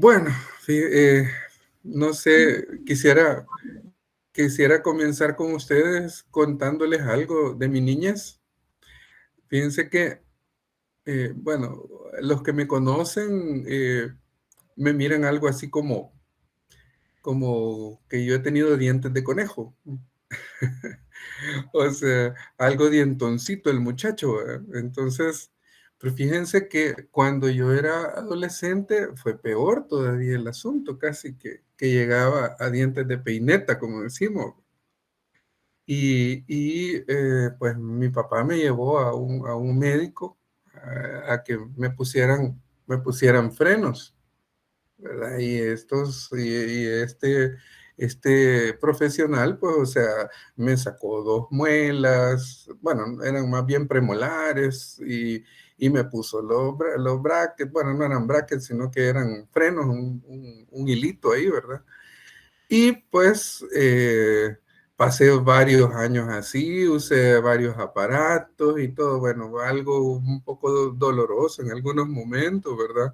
Bueno, no sé, quisiera comenzar con ustedes contándoles algo de mi niñez. Fíjense que, bueno, los que me conocen me miran algo así como que yo he tenido dientes de conejo. O sea, algo dientoncito el muchacho, ¿verdad? Entonces, pero fíjense que cuando yo era adolescente fue peor todavía el asunto, casi que llegaba a dientes de peineta, como decimos. Pues mi papá me llevó a un médico a que me pusieran frenos, ¿verdad? Este profesional, pues, o sea, me sacó dos muelas, bueno, eran más bien premolares, y me puso los brackets, bueno, no eran brackets, sino que eran frenos, un hilito ahí, ¿verdad? Y pues pasé varios años así, usé varios aparatos y todo, bueno, algo un poco doloroso en algunos momentos, ¿verdad?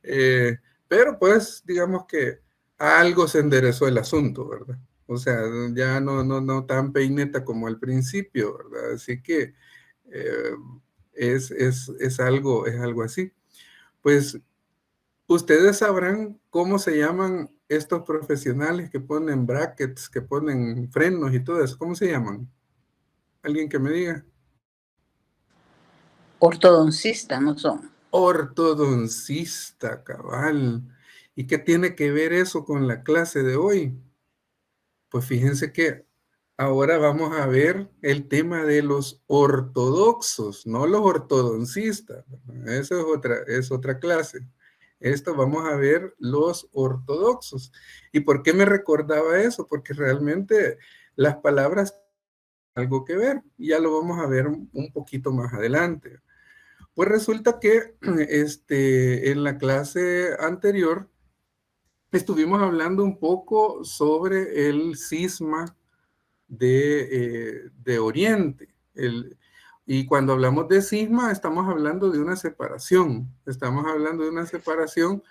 Eh, pero pues digamos que algo se enderezó el asunto, ¿verdad? O sea, ya no tan peineta como al principio, ¿verdad? Así que eh, es algo así. Pues ustedes sabrán cómo se llaman estos profesionales que ponen brackets, que ponen frenos y todo eso. ¿Cómo se llaman? ¿Alguien que me diga? Ortodoncistas no son. Ortodoncista, cabal. ¿Y qué tiene que ver eso con la clase de hoy? Pues fíjense que ahora vamos a ver el tema de los ortodoxos, no los ortodoncistas. Eso es otra clase. Esto vamos a ver los ortodoxos. ¿Y por qué me recordaba eso? Porque realmente las palabras tienen algo que ver. Y ya lo vamos a ver un poquito más adelante. Pues resulta que en la clase anterior estuvimos hablando un poco sobre el cisma de Oriente. Y cuando hablamos de cisma, estamos hablando de una separación. Estamos hablando de una separación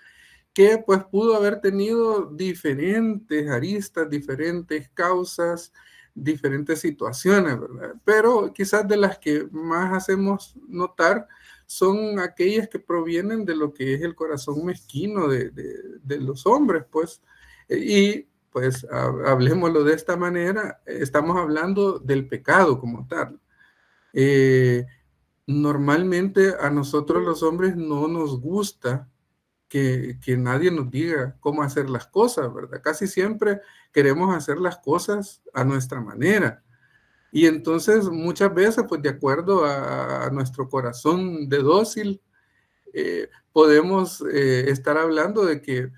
que pues pudo haber tenido diferentes aristas, diferentes causas, diferentes situaciones, ¿verdad? Pero quizás de las que más hacemos notar son aquellas que provienen de lo que es el corazón mezquino de los hombres, pues. Y pues hablemoslo de esta manera, estamos hablando del pecado como tal. Eh, Normalmente a nosotros los hombres no nos gusta que nadie nos diga cómo hacer las cosas, ¿verdad? Casi siempre queremos hacer las cosas a nuestra manera. Y entonces muchas veces, pues de acuerdo a nuestro corazón de dócil, podemos estar hablando de que,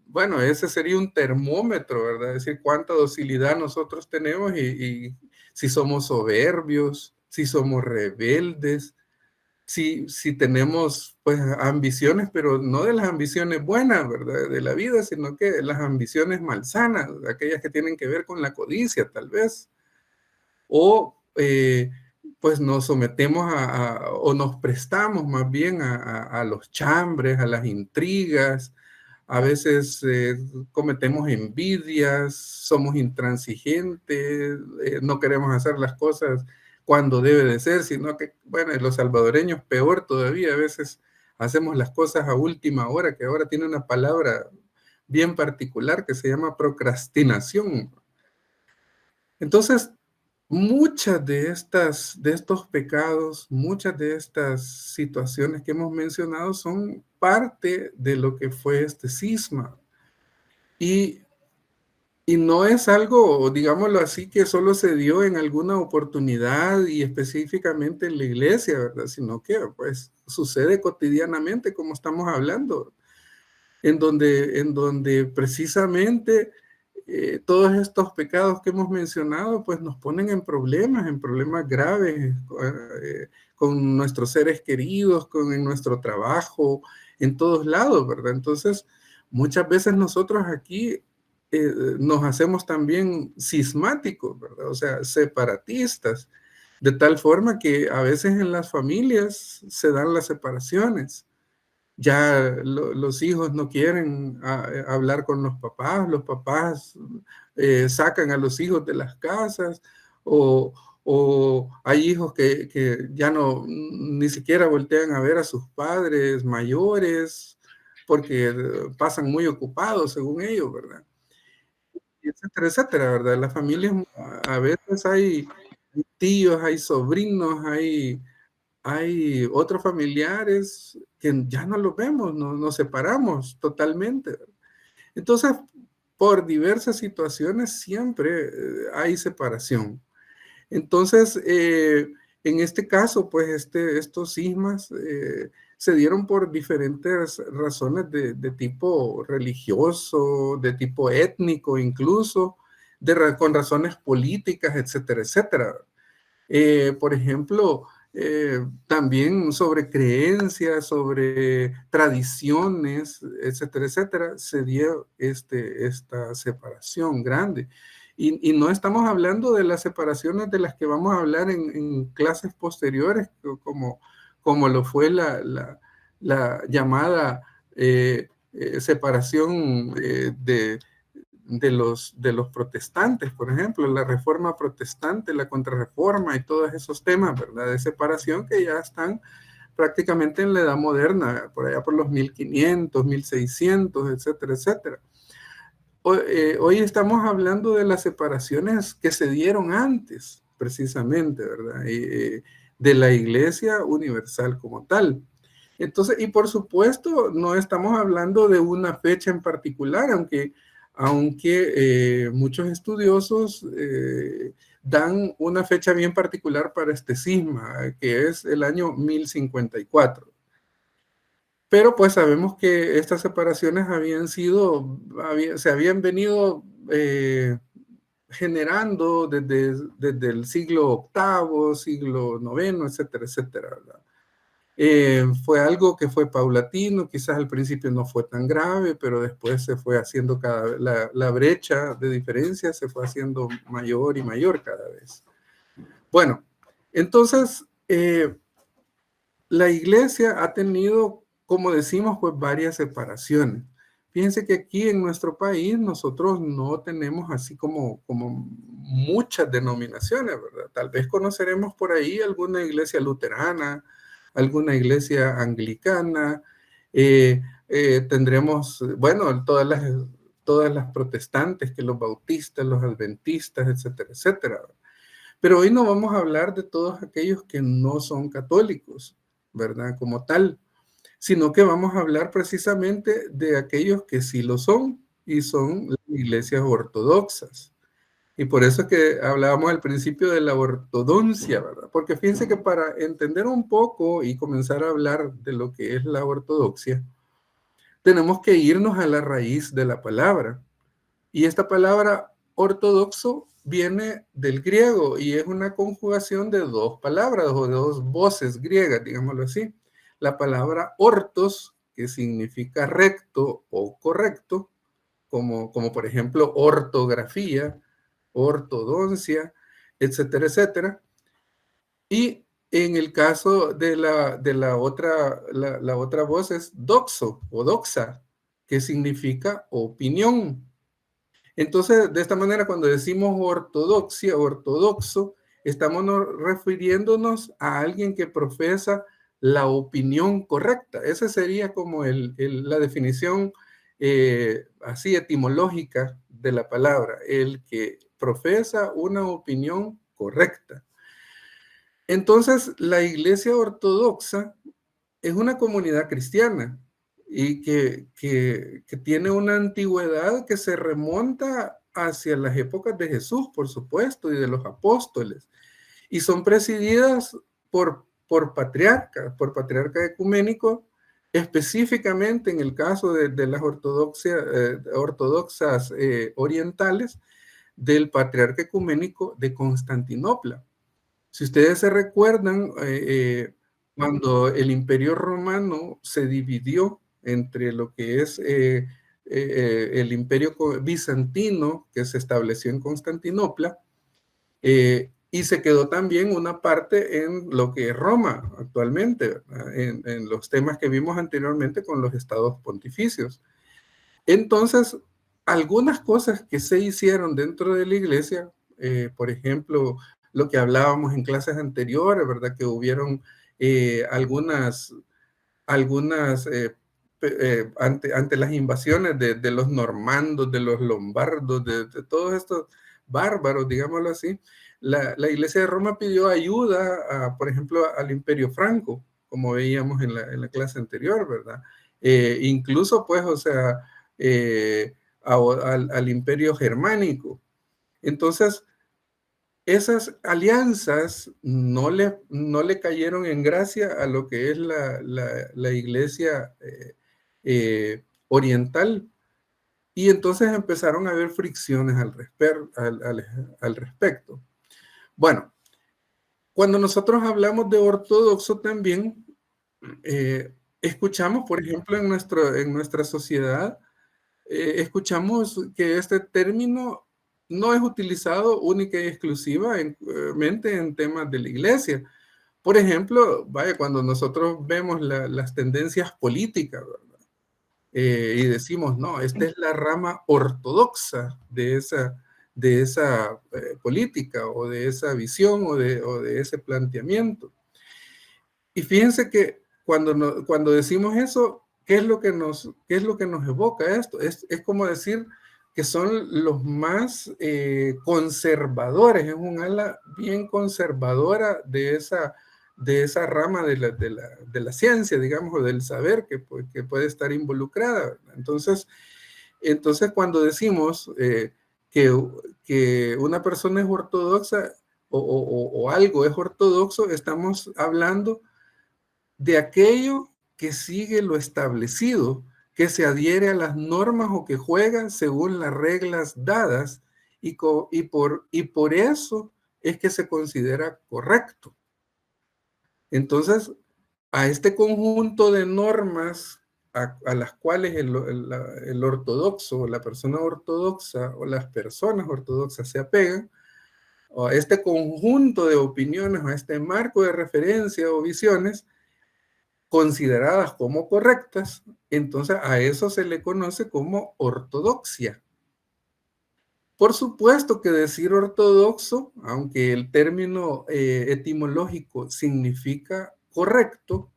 bueno, ese sería un termómetro, ¿verdad? Es decir, cuánta docilidad nosotros tenemos y si somos soberbios, si somos rebeldes, si tenemos pues ambiciones, pero no de las ambiciones buenas, ¿verdad? De la vida, sino que las ambiciones malsanas, aquellas que tienen que ver con la codicia, tal vez. O pues nos sometemos o nos prestamos más bien a los chambres, a las intrigas. A veces cometemos envidias, somos intransigentes, no queremos hacer las cosas cuando debe de ser, sino que, bueno, los salvadoreños peor todavía, a veces hacemos las cosas a última hora, que ahora tiene una palabra bien particular que se llama procrastinación. Entonces, muchas de estos pecados, muchas de estas situaciones que hemos mencionado son parte de lo que fue este cisma. Y, y no es algo, digámoslo así, que solo se dio en alguna oportunidad y específicamente en la iglesia, ¿verdad? Sino que pues sucede cotidianamente, como estamos hablando, en donde precisamente todos estos pecados que hemos mencionado, pues nos ponen en problemas graves, con nuestros seres queridos, en nuestro trabajo, en todos lados, ¿verdad? Entonces, muchas veces nosotros aquí nos hacemos también cismáticos, ¿verdad? O sea, separatistas, de tal forma que a veces en las familias se dan las separaciones. ya los hijos no quieren hablar con los papás sacan a los hijos de las casas, o hay hijos que ya no, ni siquiera voltean a ver a sus padres mayores, porque pasan muy ocupados, según ellos, ¿verdad? Etcétera, etcétera, ¿verdad? Las familias, a veces hay tíos, hay sobrinos, hay otros familiares que ya no los vemos, nos separamos totalmente. Entonces, por diversas situaciones siempre hay separación. Entonces, en este caso, pues estos sismas se dieron por diferentes razones de tipo religioso, de tipo étnico incluso, con razones políticas, etcétera, etcétera. Por ejemplo, también sobre creencias, sobre tradiciones, etcétera, etcétera, se dio esta separación grande. Y no estamos hablando de las separaciones de las que vamos a hablar en clases posteriores, como lo fue la llamada separación de los protestantes, por ejemplo, la reforma protestante, la contrarreforma y todos esos temas, ¿verdad? De separación que ya están prácticamente en la edad moderna, por allá por los 1500, 1600, etcétera, etcétera. Hoy estamos hablando de las separaciones que se dieron antes, precisamente, ¿verdad? De la Iglesia Universal como tal. Entonces, y por supuesto, no estamos hablando de una fecha en particular, aunque muchos estudiosos dan una fecha bien particular para este cisma, que es el año 1054. Pero pues sabemos que estas separaciones se habían venido generando desde el siglo octavo, siglo noveno, etcétera, etcétera, ¿verdad? Fue algo que fue paulatino, quizás al principio no fue tan grave, pero después se fue haciendo la brecha de diferencia se fue haciendo mayor y mayor cada vez. Bueno, entonces la iglesia ha tenido, como decimos, pues varias separaciones. Fíjense que aquí en nuestro país nosotros no tenemos así como muchas denominaciones, ¿verdad? Tal vez conoceremos por ahí alguna iglesia luterana, alguna iglesia anglicana, tendremos, bueno, todas las protestantes, que los bautistas, los adventistas, etcétera, etcétera. Pero hoy no vamos a hablar de todos aquellos que no son católicos, ¿verdad? Como tal, sino que vamos a hablar precisamente de aquellos que sí lo son y son las iglesias ortodoxas. Y por eso es que hablábamos al principio de la ortodoncia, ¿verdad? Porque fíjense que para entender un poco y comenzar a hablar de lo que es la ortodoxia, tenemos que irnos a la raíz de la palabra. Y esta palabra ortodoxo viene del griego y es una conjugación de dos palabras o de dos voces griegas, digámoslo así. La palabra ortos, que significa recto o correcto, como por ejemplo ortografía, ortodoncia, etcétera, etcétera. Y en el caso la otra voz es doxo o doxa, que significa opinión. Entonces, de esta manera, cuando decimos ortodoxia, ortodoxo, estamos refiriéndonos a alguien que profesa la opinión correcta. Esa sería como la definición así etimológica de la palabra, el que profesa una opinión correcta. Entonces, la Iglesia Ortodoxa es una comunidad cristiana y que tiene una antigüedad que se remonta hacia las épocas de Jesús, por supuesto, y de los apóstoles. Y son presididas por patriarca ecuménico, específicamente en el caso de las ortodoxas orientales, del patriarca ecuménico de Constantinopla. Si ustedes se recuerdan, cuando el Imperio Romano se dividió entre lo que es el Imperio Bizantino, que se estableció en Constantinopla, Y se quedó también una parte en lo que es Roma actualmente, en los temas que vimos anteriormente con los estados pontificios. Entonces, algunas cosas que se hicieron dentro de la iglesia, por ejemplo, lo que hablábamos en clases anteriores, ¿verdad? Que hubieron algunas ante las invasiones de los normandos, de los lombardos, de todos estos bárbaros, digámoslo así, la iglesia de Roma pidió ayuda, por ejemplo, al imperio franco, como veíamos en la clase anterior, ¿verdad? Incluso, pues, o sea, al imperio germánico. Entonces, esas alianzas no le cayeron en gracia a lo que es la iglesia oriental, y entonces empezaron a haber fricciones al respecto. Bueno, cuando nosotros hablamos de ortodoxo también, escuchamos, por ejemplo, en nuestra sociedad, escuchamos que este término no es utilizado única y exclusivamente en temas de la iglesia. Por ejemplo, vaya, cuando nosotros vemos las tendencias políticas, ¿verdad? Y decimos, no, esta es la rama ortodoxa de esa política o de esa visión o de ese planteamiento. Y fíjense que cuando decimos eso, ¿qué es lo que nos evoca esto? Es como decir que son los más conservadores, es un ala bien conservadora de esa rama de la ciencia, digamos, o del saber que puede estar involucrada. Entonces, cuando decimos que una persona es ortodoxa o algo es ortodoxo, estamos hablando de aquello que sigue lo establecido, que se adhiere a las normas o que juega según las reglas dadas, y por eso es que se considera correcto. Entonces, a este conjunto de normas a las cuales el ortodoxo, la persona ortodoxa o las personas ortodoxas se apegan, o a este conjunto de opiniones, a este marco de referencia o visiones, consideradas como correctas, entonces a eso se le conoce como ortodoxia. Por supuesto que decir ortodoxo, aunque el término etimológico significa correcto,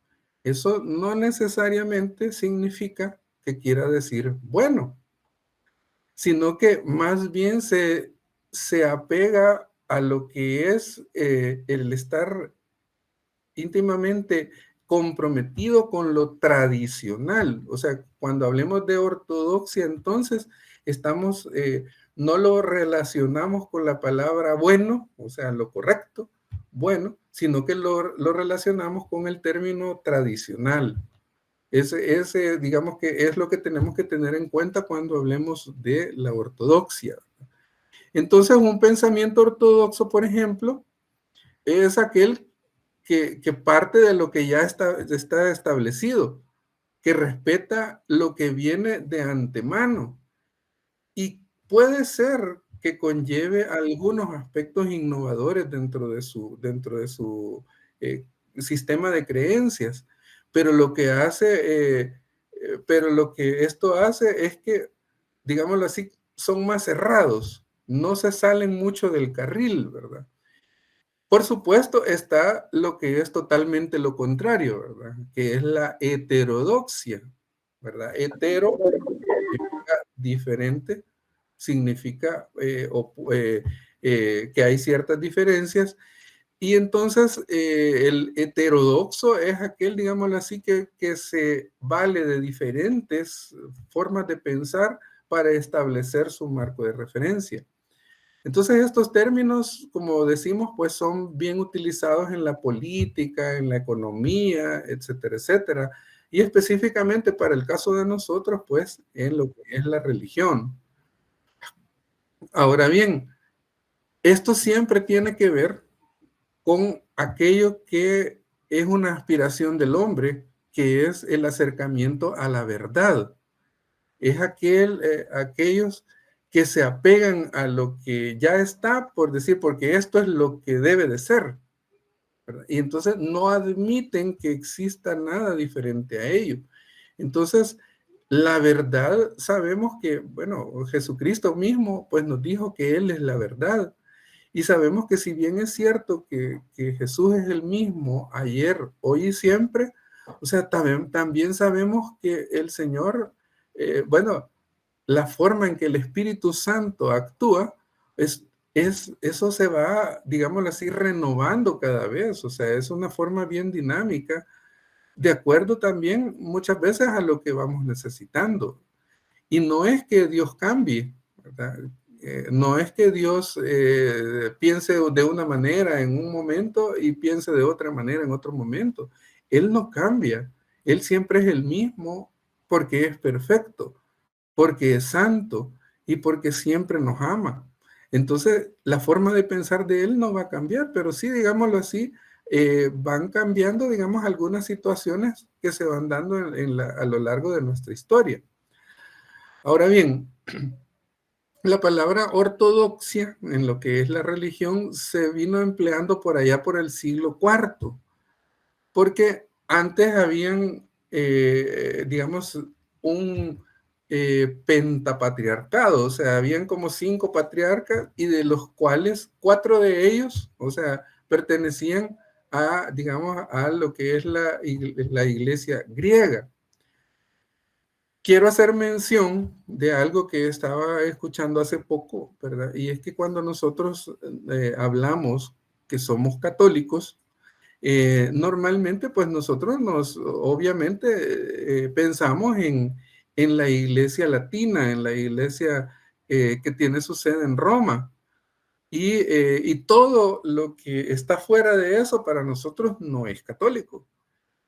eso no necesariamente significa que quiera decir bueno, sino que más bien se apega a lo que es el estar íntimamente comprometido con lo tradicional. O sea, cuando hablemos de ortodoxia, entonces no lo relacionamos con la palabra bueno, o sea, lo correcto, bueno, sino que lo relacionamos con el término tradicional. Ese, digamos que es lo que tenemos que tener en cuenta cuando hablemos de la ortodoxia. Entonces, un pensamiento ortodoxo, por ejemplo, es aquel que parte de lo que ya está establecido, que respeta lo que viene de antemano, y puede ser que conlleve algunos aspectos innovadores dentro de su sistema de creencias, pero pero lo que esto hace es que, digámoslo así, son más cerrados, no se salen mucho del carril, ¿verdad? Por supuesto, está lo que es totalmente lo contrario, ¿verdad? Que es la heterodoxia, ¿verdad? Hetero significa diferente, significa que hay ciertas diferencias, y entonces el heterodoxo es aquel, digámoslo así, que se vale de diferentes formas de pensar para establecer su marco de referencia. Entonces estos términos, como decimos, pues son bien utilizados en la política, en la economía, etcétera, etcétera. Y específicamente para el caso de nosotros, pues en lo que es la religión. Ahora bien, esto siempre tiene que ver con aquello que es una aspiración del hombre, que es el acercamiento a la verdad. Es aquellos que se apegan a lo que ya está, por decir, porque esto es lo que debe de ser, ¿verdad? Y entonces no admiten que exista nada diferente a ello. Entonces, la verdad, sabemos que, bueno, Jesucristo mismo, pues nos dijo que Él es la verdad. Y sabemos que si bien es cierto que Jesús es el mismo ayer, hoy y siempre, o sea, también sabemos que el Señor, bueno, la forma en que el Espíritu Santo actúa, eso se va, digámoslo así, renovando cada vez. O sea, es una forma bien dinámica, de acuerdo también muchas veces a lo que vamos necesitando. Y no es que Dios cambie, ¿verdad? No es que Dios piense de una manera en un momento y piense de otra manera en otro momento. Él no cambia. Él siempre es el mismo porque es perfecto, porque es santo y porque siempre nos ama. Entonces, la forma de pensar de Él no va a cambiar, pero sí, digámoslo así, van cambiando, digamos, algunas situaciones que se van dando a lo largo de nuestra historia. Ahora bien, la palabra ortodoxia en lo que es la religión se vino empleando por allá por el siglo IV, porque antes habían, digamos, un pentapatriarcado, o sea, habían como 5 patriarcas y de los cuales 4 de ellos, o sea, pertenecían a, digamos, a lo que es la iglesia griega. Quiero hacer mención de algo que estaba escuchando hace poco, ¿verdad? Y es que cuando nosotros hablamos que somos católicos, normalmente pues nosotros obviamente pensamos en la iglesia latina, en la iglesia que tiene su sede en Roma. Y todo lo que está fuera de eso para nosotros no es católico.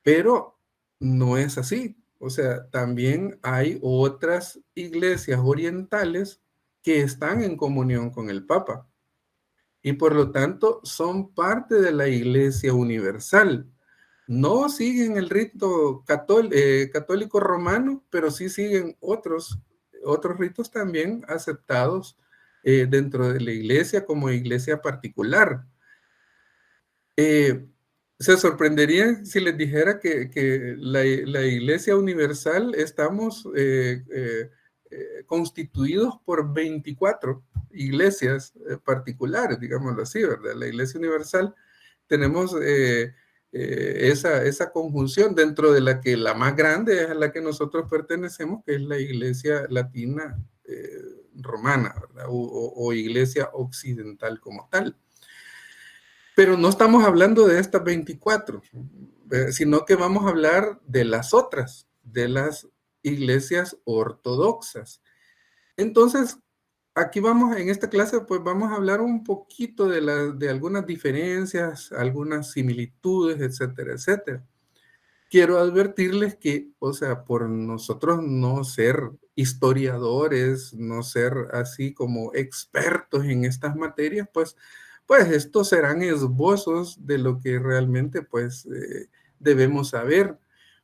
Pero no es así. O sea, también hay otras iglesias orientales que están en comunión con el Papa y por lo tanto son parte de la Iglesia Universal. No siguen el rito católico romano, pero sí siguen otros ritos también aceptados dentro de la iglesia como iglesia particular. Eh, Se sorprenderían si les dijera que la Iglesia Universal estamos constituidos por 24 iglesias particulares, digámoslo así, ¿verdad? La Iglesia Universal tenemos esa conjunción dentro de la que la más grande es a la que nosotros pertenecemos, que es la Iglesia Latina Romana, ¿verdad? O Iglesia Occidental como tal. Pero no estamos hablando de estas 24, sino que vamos a hablar de las otras, de las iglesias ortodoxas. Entonces, aquí vamos, en esta clase, pues vamos a hablar un poquito de algunas diferencias, algunas similitudes, etcétera, etcétera. Quiero advertirles que, o sea, por nosotros no ser historiadores, no ser así como expertos en estas materias, pues estos serán esbozos de lo que realmente pues debemos saber.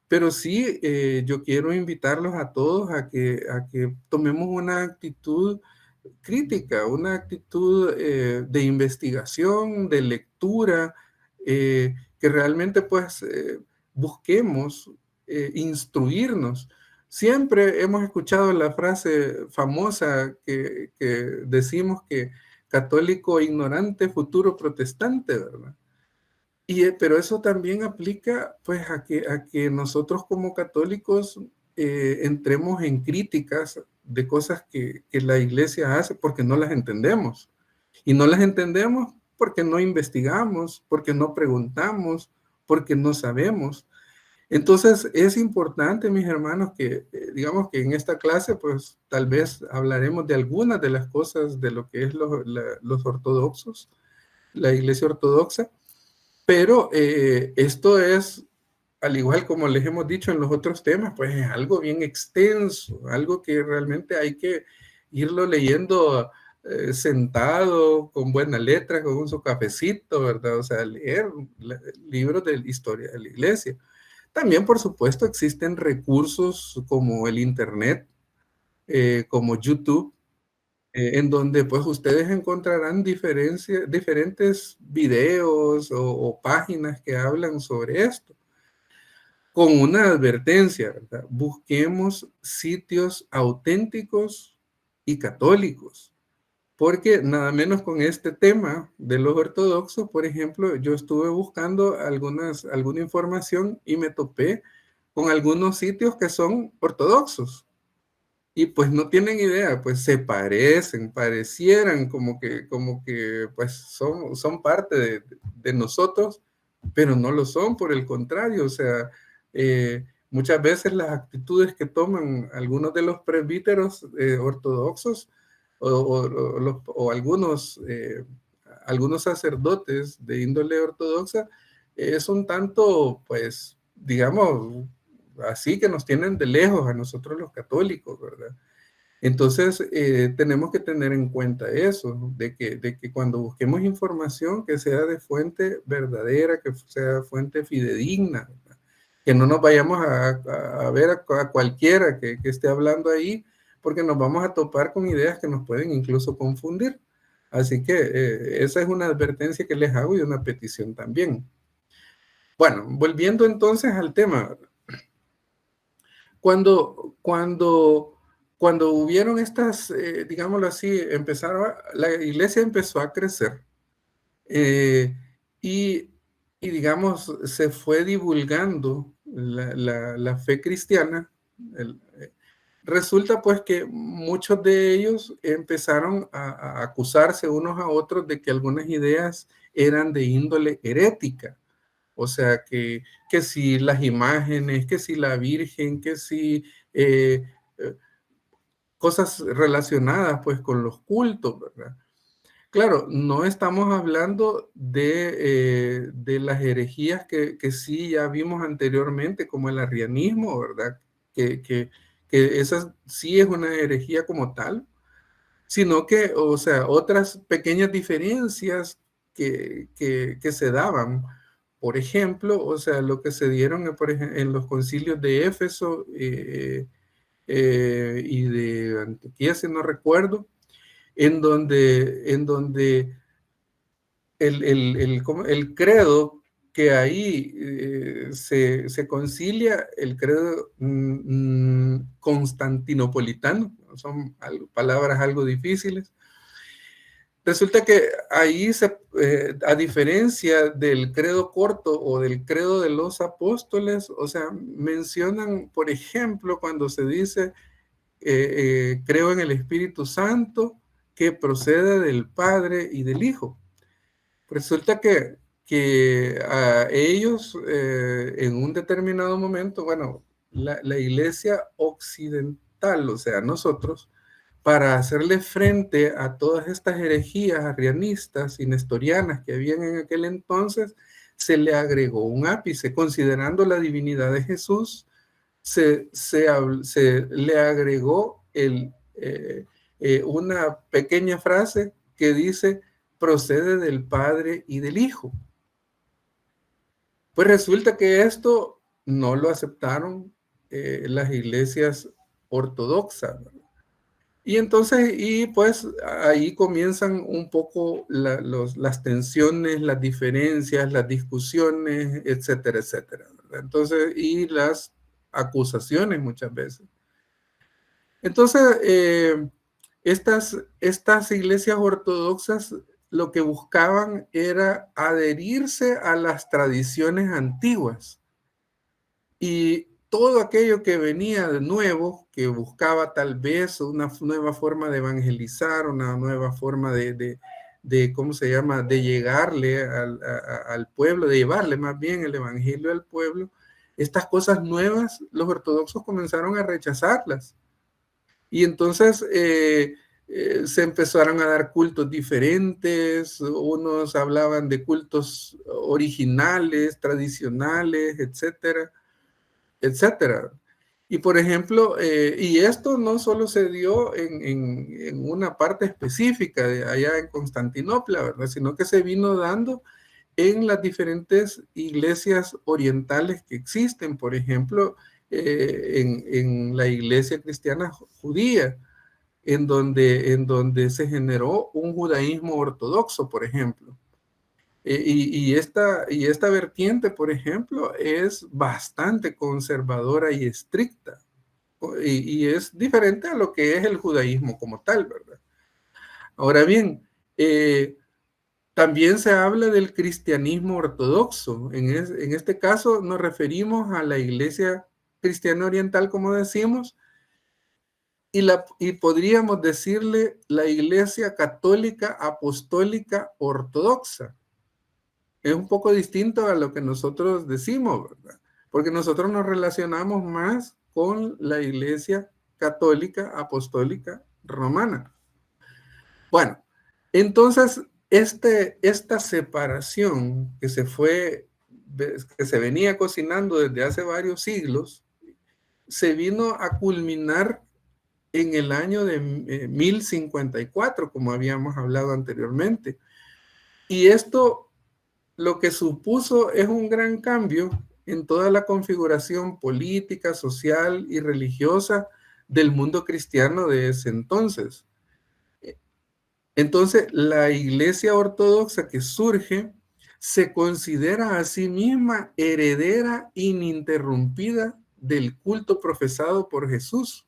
Pero sí, yo quiero invitarlos a todos a que tomemos una actitud crítica, una actitud de investigación, de lectura, que realmente pues busquemos instruirnos. Siempre hemos escuchado la frase famosa que decimos que católico ignorante, futuro protestante, ¿verdad? Pero eso también aplica pues a que nosotros como católicos entremos en críticas de cosas que la iglesia hace porque no las entendemos. Y no las entendemos porque no investigamos, porque no preguntamos, porque no sabemos. Entonces es importante, mis hermanos, que digamos que en esta clase pues tal vez hablaremos de algunas de las cosas de lo que es los ortodoxos, la iglesia ortodoxa, pero esto es, al igual como les hemos dicho en los otros temas, pues es algo bien extenso, algo que realmente hay que irlo leyendo sentado, con buena letra, con su cafecito, ¿verdad? O sea, leer libros de la historia de la iglesia. También, por supuesto, existen recursos como el Internet, como YouTube, en donde pues ustedes encontrarán diferentes videos o páginas que hablan sobre esto, con una advertencia, ¿verdad? Busquemos sitios auténticos y católicos, porque nada menos con este tema de los ortodoxos, por ejemplo, yo estuve buscando alguna información y me topé con algunos sitios que son ortodoxos. Y pues no tienen idea, pues se parecieran como que pues son parte de nosotros, pero no lo son, por el contrario, o sea, muchas veces las actitudes que toman algunos de los presbíteros ortodoxos o algunos sacerdotes de índole ortodoxa es un tanto, pues, digamos, así que nos tienen de lejos a nosotros los católicos, ¿verdad? Entonces, tenemos que tener en cuenta eso, de que cuando busquemos información que sea de fuente verdadera, que sea fuente fidedigna, ¿verdad? Que no nos vayamos a ver a cualquiera que esté hablando ahí, porque nos vamos a topar con ideas que nos pueden incluso confundir. Así que esa es una advertencia que les hago y una petición también. Bueno, volviendo entonces al tema, cuando, cuando, cuando hubieron estas, digámoslo así, la iglesia empezó a crecer eh, y, digamos, se fue divulgando la fe cristiana. Resulta pues que muchos de ellos empezaron a acusarse unos a otros de que algunas ideas eran de índole herética. O sea, que si las imágenes, que si la Virgen, que si eh, eh, cosas relacionadas pues con los cultos, ¿verdad? Claro, no estamos hablando de las herejías que sí ya vimos anteriormente, como el arrianismo, ¿verdad? Que esa sí es una herejía como tal, sino que, o sea, otras pequeñas diferencias que se daban. Por ejemplo, o sea, lo que se dieron en los concilios de Éfeso y de Antioquía, si no recuerdo, en donde el credo que ahí se concilia, el credo constantinopolitano, son palabras algo difíciles. Resulta que ahí, a diferencia del credo corto o del credo de los apóstoles, o sea, mencionan, por ejemplo, cuando se dice, creo en el Espíritu Santo, que procede del Padre y del Hijo. Resulta que a ellos, en un determinado momento, bueno, la iglesia occidental, o sea, nosotros, para hacerle frente a todas estas herejías arrianistas y nestorianas que habían en aquel entonces, se le agregó un ápice, considerando la divinidad de Jesús, se le agregó una pequeña frase que dice, procede del Padre y del Hijo. Pues resulta que esto no lo aceptaron las iglesias ortodoxas, ¿verdad? Y entonces, y pues ahí comienzan un poco las tensiones, las diferencias, las discusiones, etcétera, etcétera, ¿verdad? Entonces, y las acusaciones muchas veces. Entonces, estas iglesias ortodoxas lo que buscaban era adherirse a las tradiciones antiguas y todo aquello que venía de nuevo, que buscaba tal vez una nueva forma de evangelizar, una nueva forma de ¿cómo se llama?, de llegarle al pueblo, de llevarle más bien el evangelio al pueblo, estas cosas nuevas, los ortodoxos comenzaron a rechazarlas. Y entonces se empezaron a dar cultos diferentes, unos hablaban de cultos originales, tradicionales, etcétera, etcétera. Y por ejemplo, y esto no solo se dio en una parte específica de allá en Constantinopla, ¿verdad? Sino que se vino dando en las diferentes iglesias orientales que existen, por ejemplo, en la iglesia cristiana judía. en donde se generó un judaísmo ortodoxo, por ejemplo. Y esta vertiente, por ejemplo, es bastante conservadora y estricta. Y es diferente a lo que es el judaísmo como tal, ¿verdad? Ahora bien, también se habla del cristianismo ortodoxo. En este caso nos referimos a la iglesia cristiana oriental, como decimos, y podríamos decirle la iglesia católica apostólica ortodoxa. Es un poco distinto a lo que nosotros decimos, ¿verdad? Porque nosotros nos relacionamos más con la iglesia católica apostólica romana. Bueno, entonces esta separación que se venía cocinando desde hace varios siglos, se vino a culminar en el año de 1054, como habíamos hablado anteriormente. Y esto lo que supuso es un gran cambio en toda la configuración política, social y religiosa del mundo cristiano de ese entonces. Entonces, la iglesia ortodoxa que surge se considera a sí misma heredera ininterrumpida del culto profesado por Jesús.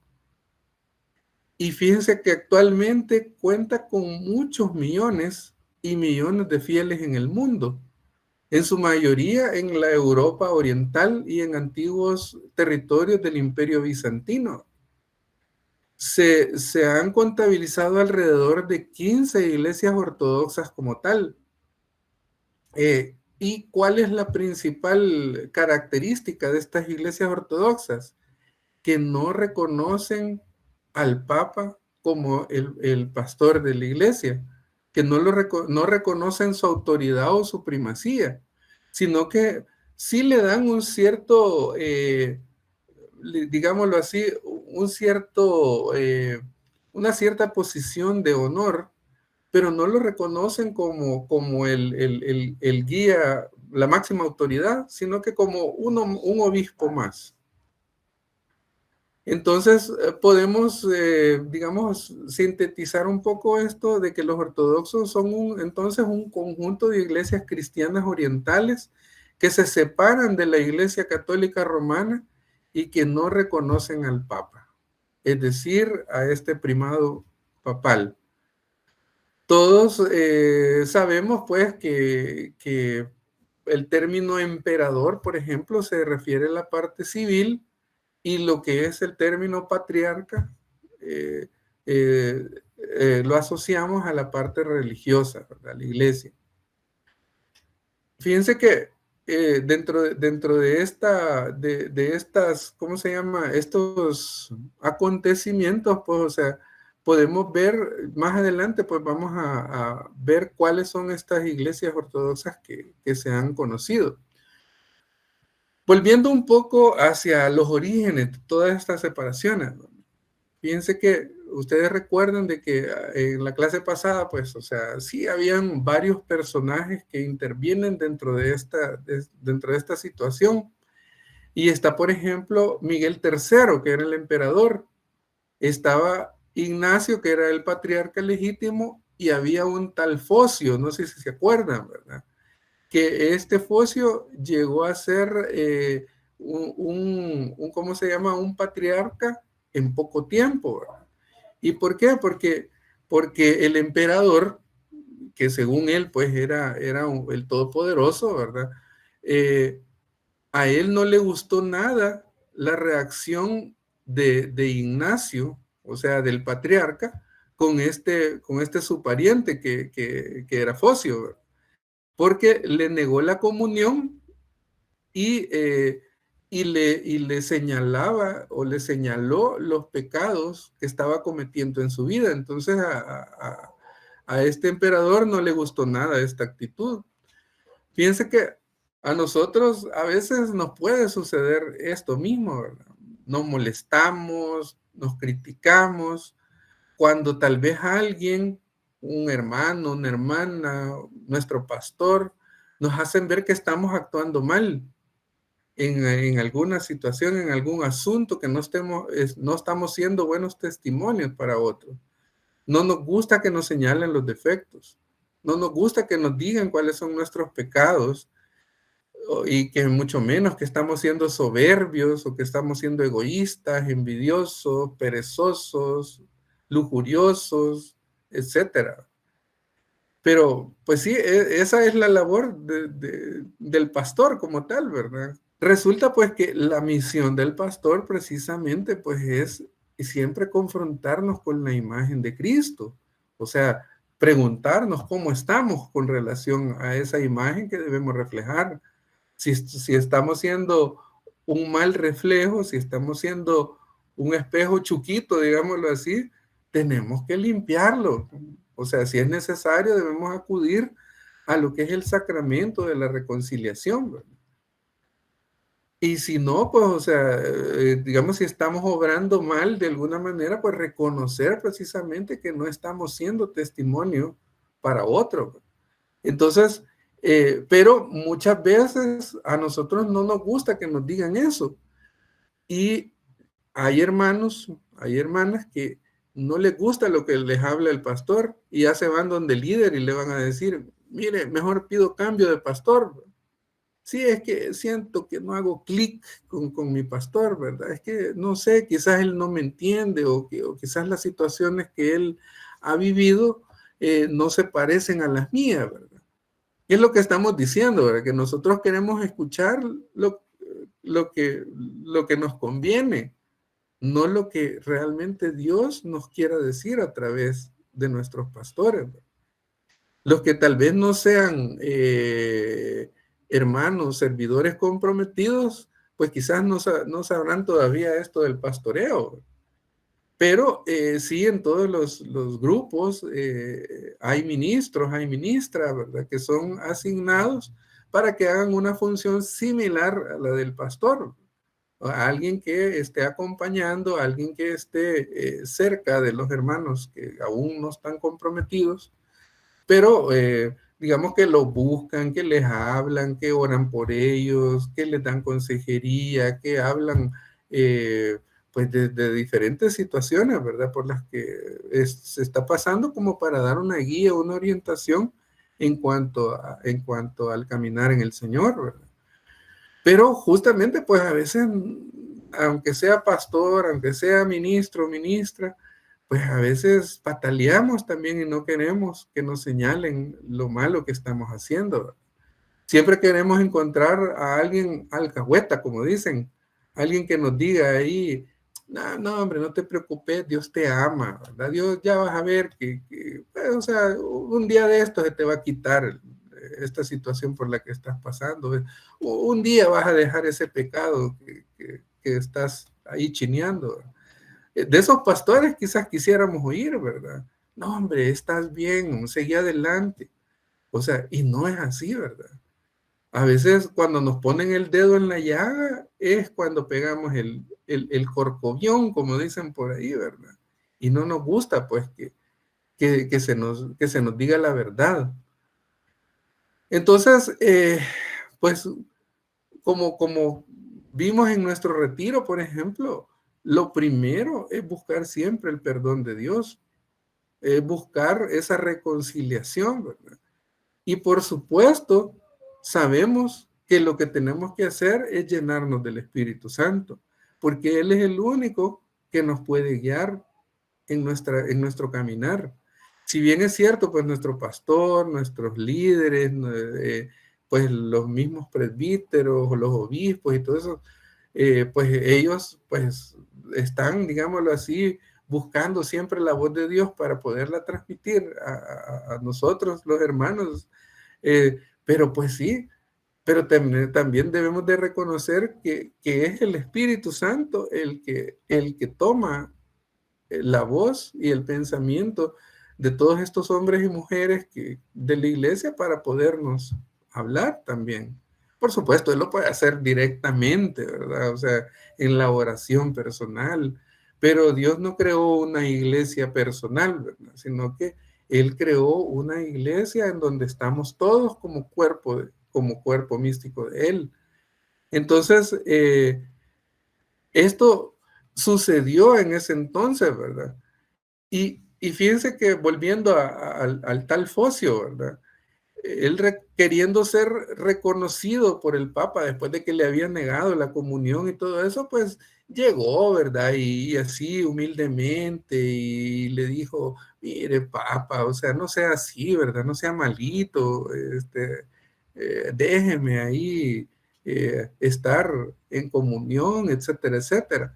Y fíjense que actualmente cuenta con muchos millones y millones de fieles en el mundo, en su mayoría en la Europa oriental y en antiguos territorios del Imperio Bizantino. Se han contabilizado alrededor de 15 iglesias ortodoxas como tal. ¿Y cuál es la principal característica de estas iglesias ortodoxas? Que no reconocen al Papa como el pastor de la iglesia, que no reconocen su autoridad o su primacía, sino que sí le dan un cierto, digámoslo así, una cierta posición de honor, pero no lo reconocen como el guía, la máxima autoridad, sino que como un obispo más. Entonces, podemos, digamos, sintetizar un poco esto de que los ortodoxos son entonces un conjunto de iglesias cristianas orientales que se separan de la iglesia católica romana y que no reconocen al Papa, es decir, a este primado papal. Todos sabemos, pues, que el término emperador, por ejemplo, se refiere a la parte civil, y lo que es el término patriarca eh, lo asociamos a la parte religiosa, ¿verdad? La iglesia. Fíjense que dentro de estas, ¿cómo se llama? Estos acontecimientos, pues, o sea, podemos ver más adelante, pues vamos a ver cuáles son estas iglesias ortodoxas que se han conocido. Volviendo un poco hacia los orígenes de todas estas separaciones, fíjense que ustedes recuerdan de que en la clase pasada, pues, o sea, sí habían varios personajes que intervienen dentro de esta situación. Y está, por ejemplo, Miguel III, que era el emperador. Estaba Ignacio, que era el patriarca legítimo, y había un tal Focio, no sé si se acuerdan, ¿verdad? Que este Focio llegó a ser ¿cómo se llama? Un patriarca en poco tiempo, ¿verdad? ¿Y por qué? Porque el emperador, que según él, pues era el todopoderoso, ¿verdad? A él no le gustó nada la reacción de Ignacio, o sea, del patriarca, con este su pariente que era Focio, ¿verdad? Porque le negó la comunión y, le señalaba o le señaló los pecados que estaba cometiendo en su vida. Entonces a este emperador no le gustó nada esta actitud. Fíjense que a nosotros a veces nos puede suceder esto mismo, ¿verdad? Nos molestamos, nos criticamos, cuando tal vez alguien, un hermano, una hermana, nuestro pastor, nos hacen ver que estamos actuando mal. en alguna situación, en algún asunto que no estamos siendo buenos testimonios para otros. No nos gusta que nos señalen los defectos. No nos gusta que nos digan cuáles son nuestros pecados y que mucho menos que estamos siendo soberbios o que estamos siendo egoístas, envidiosos, perezosos, lujuriosos, etcétera. Pero, pues sí, esa es la labor del pastor como tal, ¿verdad? Resulta pues que la misión del pastor precisamente pues es siempre confrontarnos con la imagen de Cristo. O sea, preguntarnos cómo estamos con relación a esa imagen que debemos reflejar. Si estamos siendo un mal reflejo, si estamos siendo un espejo chuquito, digámoslo así, tenemos que limpiarlo. O sea, si es necesario, debemos acudir a lo que es el sacramento de la reconciliación, ¿verdad? Y si no, pues, o sea, digamos, si estamos obrando mal de alguna manera, pues reconocer precisamente que no estamos siendo testimonio para otro. Entonces, pero muchas veces a nosotros no nos gusta que nos digan eso. Y hay hermanos, hay hermanas que no les gusta lo que les habla el pastor y ya se van donde el líder y le van a decir, mire, mejor pido cambio de pastor. Sí, es que siento que no hago clic con mi pastor, ¿verdad? Es que no sé, quizás él no me entiende o quizás las situaciones que él ha vivido no se parecen a las mías, ¿verdad? ¿Qué es lo que estamos diciendo, verdad? Que nosotros queremos escuchar lo que nos conviene, no lo que realmente Dios nos quiera decir a través de nuestros pastores, ¿verdad? Los que tal vez no sean hermanos, servidores comprometidos, pues quizás no sabrán todavía esto del pastoreo. Pero sí, en todos los grupos hay ministros, hay ministras, ¿verdad? Que son asignados para que hagan una función similar a la del pastor. A alguien que esté acompañando, a alguien que esté cerca de los hermanos que aún no están comprometidos, pero digamos que los buscan, que les hablan, que oran por ellos, que les dan consejería, que hablan pues de diferentes situaciones, ¿verdad? Por las que se está pasando como para dar una guía, una orientación en cuanto al caminar en el Señor, ¿verdad? Pero justamente pues a veces, aunque sea pastor, aunque sea ministro, ministra, pues a veces pataleamos también y no queremos que nos señalen lo malo que estamos haciendo. Siempre queremos encontrar a alguien alcahueta, como dicen, alguien que nos diga ahí, no, no, hombre, no te preocupes, Dios te ama, ¿verdad? Dios ya vas a ver pues, o sea, un día de esto se te va a quitar esta situación por la que estás pasando. Un día vas a dejar ese pecado que estás ahí chineando. De esos pastores quizás quisiéramos oír, ¿verdad? No, hombre, estás bien, seguí adelante. O sea, y no es así, ¿verdad? A veces cuando nos ponen el dedo en la llaga es cuando pegamos el corcovión, como dicen por ahí, ¿verdad? Y no nos gusta, pues, que se nos diga la verdad. Entonces, pues, como vimos en nuestro retiro, por ejemplo, lo primero es buscar siempre el perdón de Dios, es buscar esa reconciliación, ¿verdad? Y por supuesto, sabemos que lo que tenemos que hacer es llenarnos del Espíritu Santo, porque Él es el único que nos puede guiar en nuestro caminar. Si bien es cierto, pues nuestro pastor, nuestros líderes, pues los mismos presbíteros, los obispos y todo eso, pues ellos pues están, digámoslo así, buscando siempre la voz de Dios para poderla transmitir a nosotros, los hermanos. Pero pues sí, pero también debemos de reconocer que es el Espíritu Santo el que toma la voz y el pensamiento de todos estos hombres y mujeres de la iglesia para podernos hablar también. Por supuesto, él lo puede hacer directamente, ¿verdad? O sea, en la oración personal, pero Dios no creó una iglesia personal, ¿verdad? Sino que él creó una iglesia en donde estamos todos como cuerpo místico de él. Entonces, esto sucedió en ese entonces, ¿verdad? Y fíjense que volviendo al tal Focio, ¿verdad? Él queriendo ser reconocido por el Papa después de que le había negado la comunión y todo eso, pues llegó, ¿verdad? Y así humildemente y le dijo, mire, Papa, o sea, no sea así, ¿verdad? No sea malito, déjeme ahí estar en comunión, etcétera, etcétera.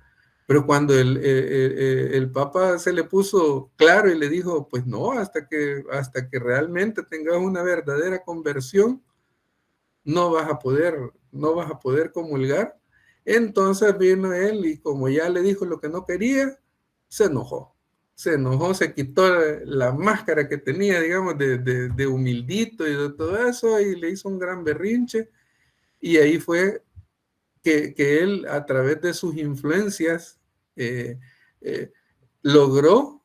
Pero cuando el Papa se le puso claro y le dijo, pues no, hasta que realmente tengas una verdadera conversión, no vas a poder comulgar. Entonces vino él y como ya le dijo lo que no quería, se enojó. Se enojó, se quitó la máscara que tenía, digamos, de humildito y de todo eso, y le hizo un gran berrinche. Y ahí fue que él, a través de sus influencias, eh, eh, logró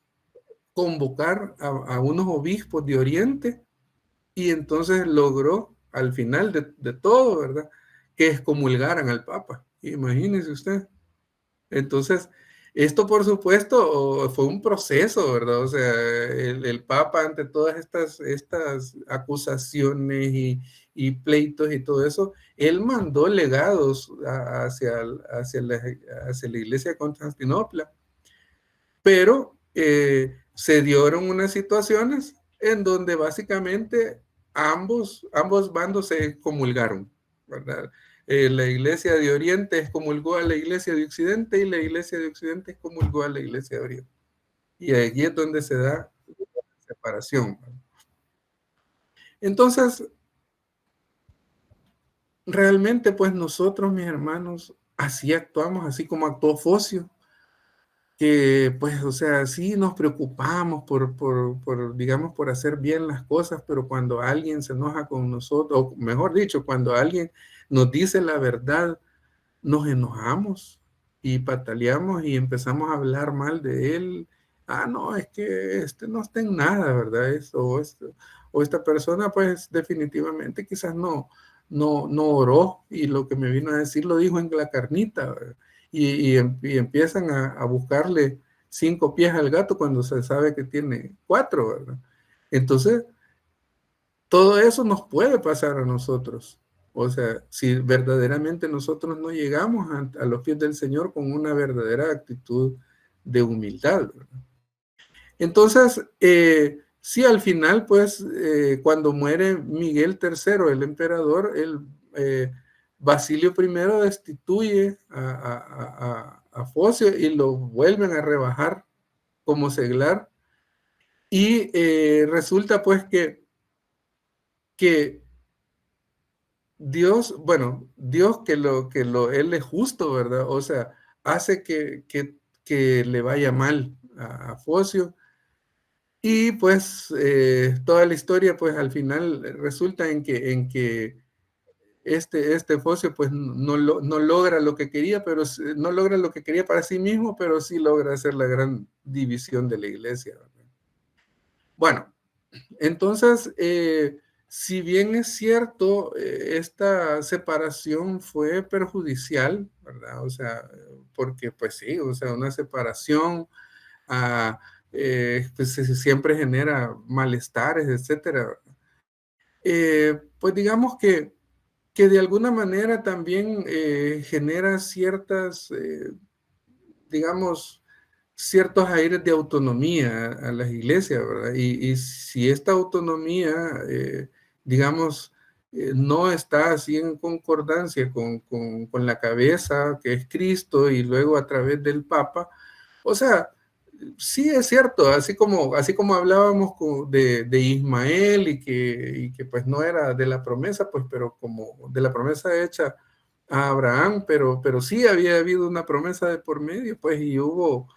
convocar a unos obispos de Oriente y entonces logró, al final de todo, ¿verdad?, que excomulgaran al Papa. Imagínese usted. Entonces, esto por supuesto fue un proceso, ¿verdad? O sea, el Papa ante todas estas acusaciones y pleitos y todo eso, él mandó legados hacia la iglesia de Constantinopla, pero se dieron unas situaciones en donde básicamente ambos bandos se comulgaron, ¿verdad? La iglesia de Oriente excomulgó a la iglesia de Occidente y la iglesia de Occidente excomulgó a la iglesia de Oriente. Y allí es donde se da la separación. Entonces, realmente, pues nosotros, mis hermanos, así actuamos, así como actuó Focio, que pues, o sea, sí nos preocupamos digamos, por hacer bien las cosas, pero cuando alguien se enoja con nosotros, o mejor dicho, cuando alguien nos dice la verdad, nos enojamos y pataleamos y empezamos a hablar mal de él. Ah, no, es que este no está en nada, ¿verdad? O esta persona, pues definitivamente quizás no oró y lo que me vino a decir lo dijo en la carnita, ¿verdad? Y empiezan a buscarle 5 pies al gato cuando se sabe que tiene 4, ¿verdad? Entonces, todo eso nos puede pasar a nosotros. O sea, si verdaderamente nosotros no llegamos a los pies del Señor con una verdadera actitud de humildad, ¿verdad? Entonces, sí, al final, pues, cuando muere Miguel III, el emperador, Basilio I destituye a Focio y lo vuelven a rebajar como seglar. Y resulta, pues, que Dios, bueno, Dios él es justo, ¿verdad? O sea, hace que le vaya mal a Focio. Y pues toda la historia, pues al final resulta en que este Focio pues no logra lo que quería, pero no logra lo que quería para sí mismo, pero sí logra hacer la gran división de la iglesia, ¿verdad? Bueno, entonces, si bien es cierto, esta separación fue perjudicial, ¿verdad? O sea, porque pues sí, o sea, una separación pues siempre genera malestares, etcétera. Pues digamos que de alguna manera también genera ciertas, digamos, ciertos aires de autonomía a las iglesias, ¿verdad? Y si esta autonomía, digamos, no está así en concordancia con la cabeza que es Cristo y luego a través del Papa, o sea, sí es cierto, así como hablábamos de Ismael y que pues no era de la promesa, pues pero como de la promesa hecha a Abraham, pero sí había habido una promesa de por medio, pues y hubo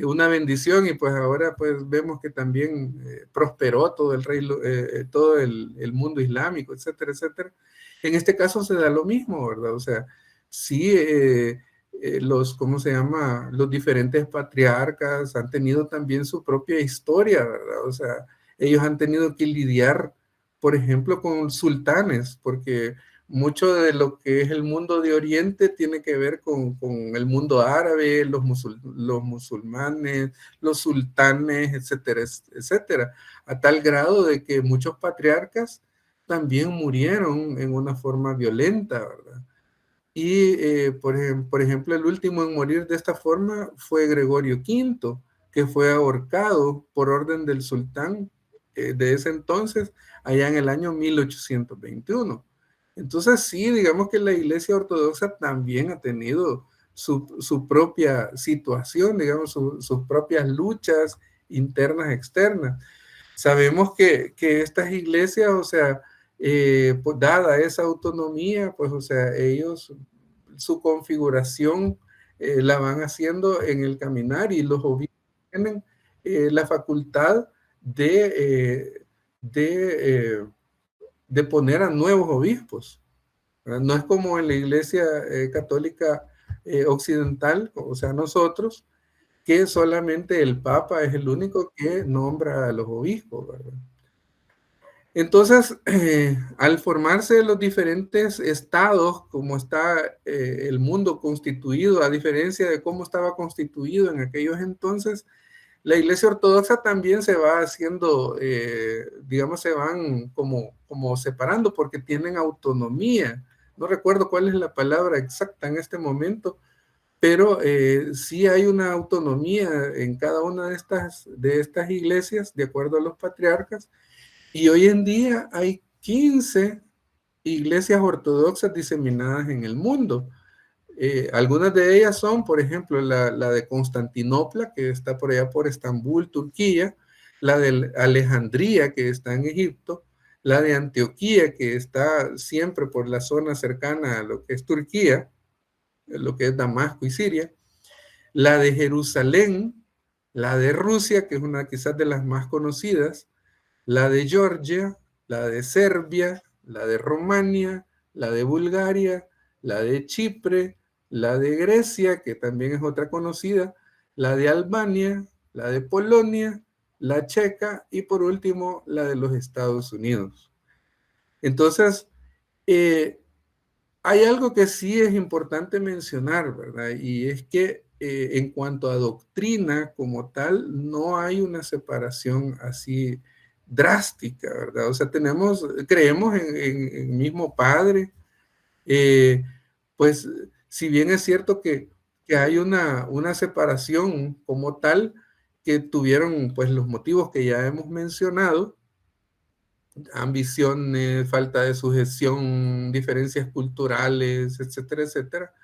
una bendición y pues ahora pues vemos que también prosperó todo el rey, todo el mundo islámico, etcétera, etcétera. En este caso se da lo mismo, ¿verdad? O sea, sí, ¿cómo se llama? Los diferentes patriarcas han tenido también su propia historia, ¿verdad? O sea, ellos han tenido que lidiar, por ejemplo, con sultanes, porque mucho de lo que es el mundo de Oriente tiene que ver con el mundo árabe, los musulmanes, los sultanes, etcétera, etcétera, a tal grado de que muchos patriarcas también murieron en una forma violenta, ¿verdad? Y, por ejemplo, el último en morir de esta forma fue Gregorio V, que fue ahorcado por orden del sultán de ese entonces, allá en el año 1821. Entonces, sí, digamos que la Iglesia Ortodoxa también ha tenido su propia situación, digamos, sus propias luchas internas, externas. Sabemos que estas iglesias, o sea, pues dada esa autonomía, pues, o sea, ellos, su configuración la van haciendo en el caminar y los obispos tienen la facultad de poner a nuevos obispos, ¿verdad? No es como en la iglesia católica occidental, o sea, nosotros, que solamente el Papa es el único que nombra a los obispos, ¿verdad? Entonces, al formarse los diferentes estados, como está el mundo constituido, a diferencia de cómo estaba constituido en aquellos entonces, la Iglesia Ortodoxa también se va haciendo, digamos, se van como separando porque tienen autonomía. No recuerdo cuál es la palabra exacta en este momento, pero sí hay una autonomía en cada una de estas iglesias, de acuerdo a los patriarcas, y hoy en día hay 15 iglesias ortodoxas diseminadas en el mundo. Algunas de ellas son, por ejemplo, la de Constantinopla, que está por allá por Estambul, Turquía, la de Alejandría, que está en Egipto, la de Antioquía, que está siempre por la zona cercana a lo que es Turquía, lo que es Damasco y Siria, la de Jerusalén, la de Rusia, que es una quizás de las más conocidas, la de Georgia, la de Serbia, la de Rumania, la de Bulgaria, la de Chipre, la de Grecia, que también es otra conocida, la de Albania, la de Polonia, la checa y por último la de los Estados Unidos. Entonces, hay algo que sí es importante mencionar, ¿verdad? Y es que en cuanto a doctrina como tal, no hay una separación así drástica, ¿verdad? O sea, creemos en el mismo Padre, eh, pues si bien es cierto que hay una separación como tal, que tuvieron pues los motivos que ya hemos mencionado, ambiciones, falta de sujeción, diferencias culturales, etcétera, etcétera,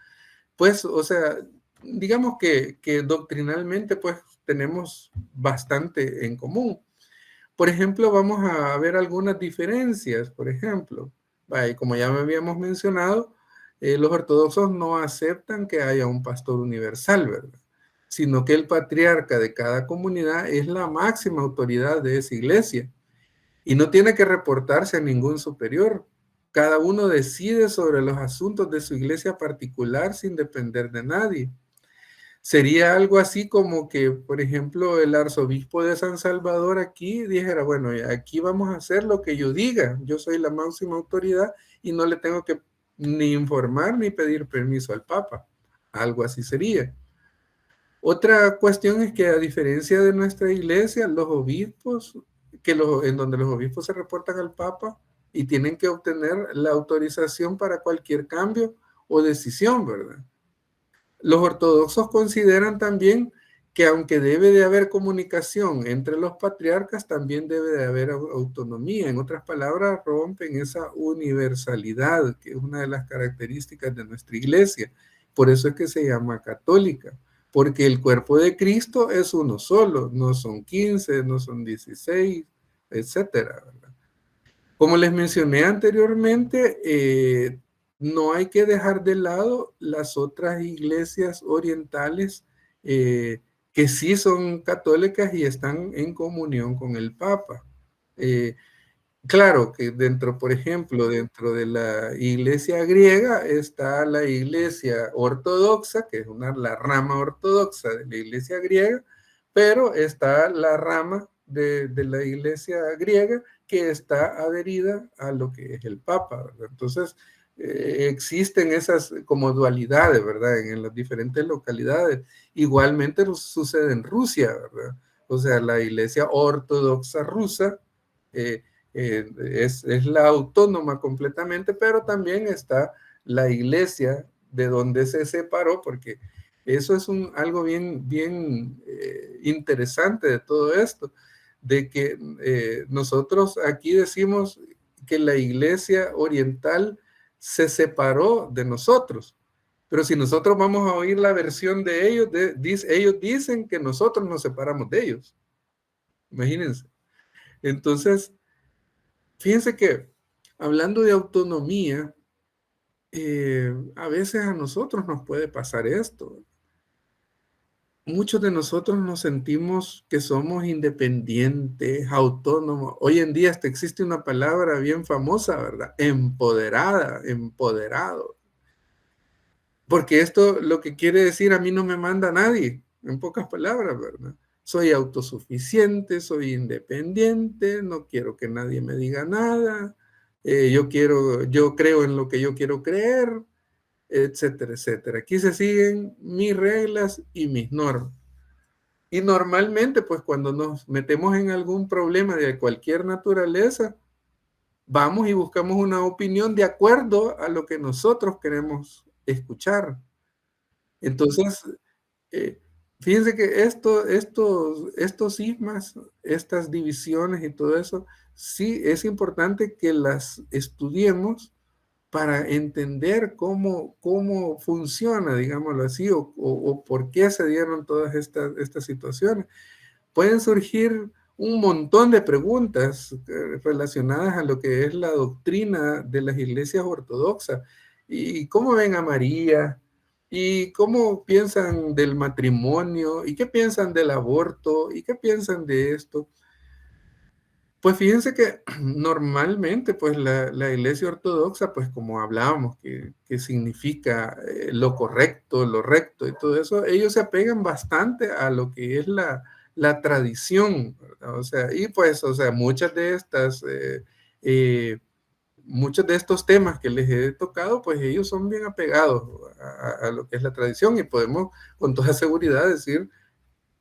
pues, o sea, digamos que doctrinalmente, pues, tenemos bastante en común. Por ejemplo, vamos a ver algunas diferencias, por ejemplo, como ya me habíamos mencionado, los ortodoxos no aceptan que haya un pastor universal, ¿verdad? Sino que el patriarca de cada comunidad es la máxima autoridad de esa iglesia y no tiene que reportarse a ningún superior. Cada uno decide sobre los asuntos de su iglesia particular sin depender de nadie. Sería algo así como que, por ejemplo, el arzobispo de San Salvador aquí dijera, bueno, aquí vamos a hacer lo que yo diga. Yo soy la máxima autoridad y no le tengo que ni informar ni pedir permiso al Papa. Algo así sería. Otra cuestión es que a diferencia de nuestra iglesia, los obispos, en donde los obispos se reportan al Papa y tienen que obtener la autorización para cualquier cambio o decisión, ¿verdad? Los ortodoxos consideran también que aunque debe de haber comunicación entre los patriarcas, también debe de haber autonomía. En otras palabras, rompen esa universalidad, que es una de las características de nuestra iglesia. Por eso es que se llama católica, porque el cuerpo de Cristo es uno solo, no son 15, no son 16, etcétera, ¿verdad? Como les mencioné anteriormente, no hay que dejar de lado las otras iglesias orientales que sí son católicas y están en comunión con el Papa. Eh, claro que por ejemplo, dentro de la iglesia griega está la iglesia ortodoxa, que es la rama ortodoxa de la iglesia griega, pero está la rama de la iglesia griega que está adherida a lo que es el Papa, ¿verdad? Entonces, existen esas como dualidades, ¿verdad? En las diferentes localidades. Igualmente sucede en Rusia, ¿verdad? O sea, la Iglesia Ortodoxa rusa eh, es la autónoma completamente, pero también está la iglesia de donde se separó, porque eso es algo bien interesante de todo esto, de que nosotros aquí decimos que la iglesia oriental se separó de nosotros. Pero si nosotros vamos a oír la versión de ellos, ellos dicen que nosotros nos separamos de ellos. Imagínense. Entonces, fíjense que hablando de autonomía, a veces a nosotros nos puede pasar esto. Muchos de nosotros nos sentimos que somos independientes, autónomos. Hoy en día hasta existe una palabra bien famosa, ¿verdad? Empoderada, empoderado. Porque esto lo que quiere decir, a mí no me manda nadie, en pocas palabras, ¿verdad? Soy autosuficiente, soy independiente, no quiero que nadie me diga nada, yo creo en lo que yo quiero creer, etcétera, etcétera. Aquí se siguen mis reglas y mis normas. Y normalmente, pues cuando nos metemos en algún problema de cualquier naturaleza, vamos y buscamos una opinión de acuerdo a lo que nosotros queremos escuchar. Entonces, eh, fíjense que estos sismas, estas divisiones y todo eso, sí es importante que las estudiemos para entender cómo funciona, digámoslo así, o por qué se dieron todas estas situaciones. Pueden surgir un montón de preguntas relacionadas a lo que es la doctrina de las iglesias ortodoxas. ¿Y cómo ven a María? ¿Y cómo piensan del matrimonio? ¿Y qué piensan del aborto? ¿Y qué piensan de esto? Pues fíjense que normalmente pues la iglesia ortodoxa, pues como hablábamos, que significa lo correcto, lo recto y todo eso, ellos se apegan bastante a lo que es la tradición, ¿verdad? O sea, y pues, o sea, muchos de estos temas que les he tocado, pues ellos son bien apegados a lo que es la tradición y podemos con toda seguridad decir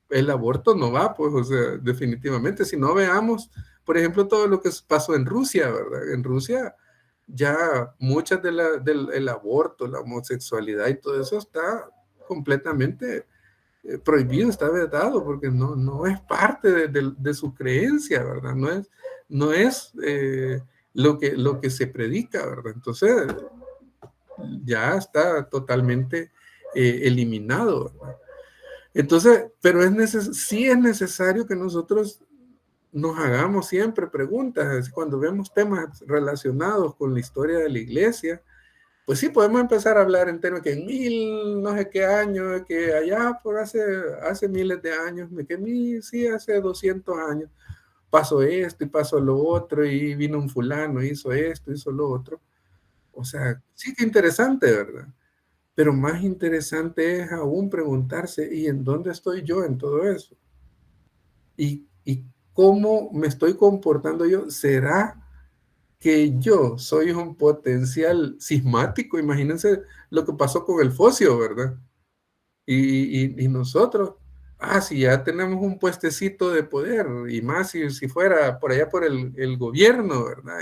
el aborto no va, pues, o sea, definitivamente. Si no veamos, por ejemplo, todo lo que pasó en Rusia, ¿verdad? En Rusia ya muchas del el aborto, la homosexualidad y todo eso está completamente prohibido, está vedado, porque no es parte de su creencia, ¿verdad? No es lo que se predica, ¿verdad? Entonces ya está totalmente eliminado, ¿verdad? Entonces, pero sí es necesario que nosotros nos hagamos siempre preguntas. Cuando vemos temas relacionados con la historia de la iglesia, pues sí podemos empezar a hablar en términos que en no sé qué años, que allá por hace miles de años, sí, hace 200 años, pasó esto y pasó lo otro, y vino un fulano, hizo esto, hizo lo otro. O sea, sí que interesante, ¿verdad? Pero más interesante es aún preguntarse, ¿y en dónde estoy yo en todo eso? ¿Y cómo me estoy comportando yo? ¿Será que yo soy un potencial sismático? Imagínense lo que pasó con el Focio, ¿verdad? Y nosotros, si ya tenemos un puestecito de poder, y más si fuera por allá por el gobierno, ¿verdad?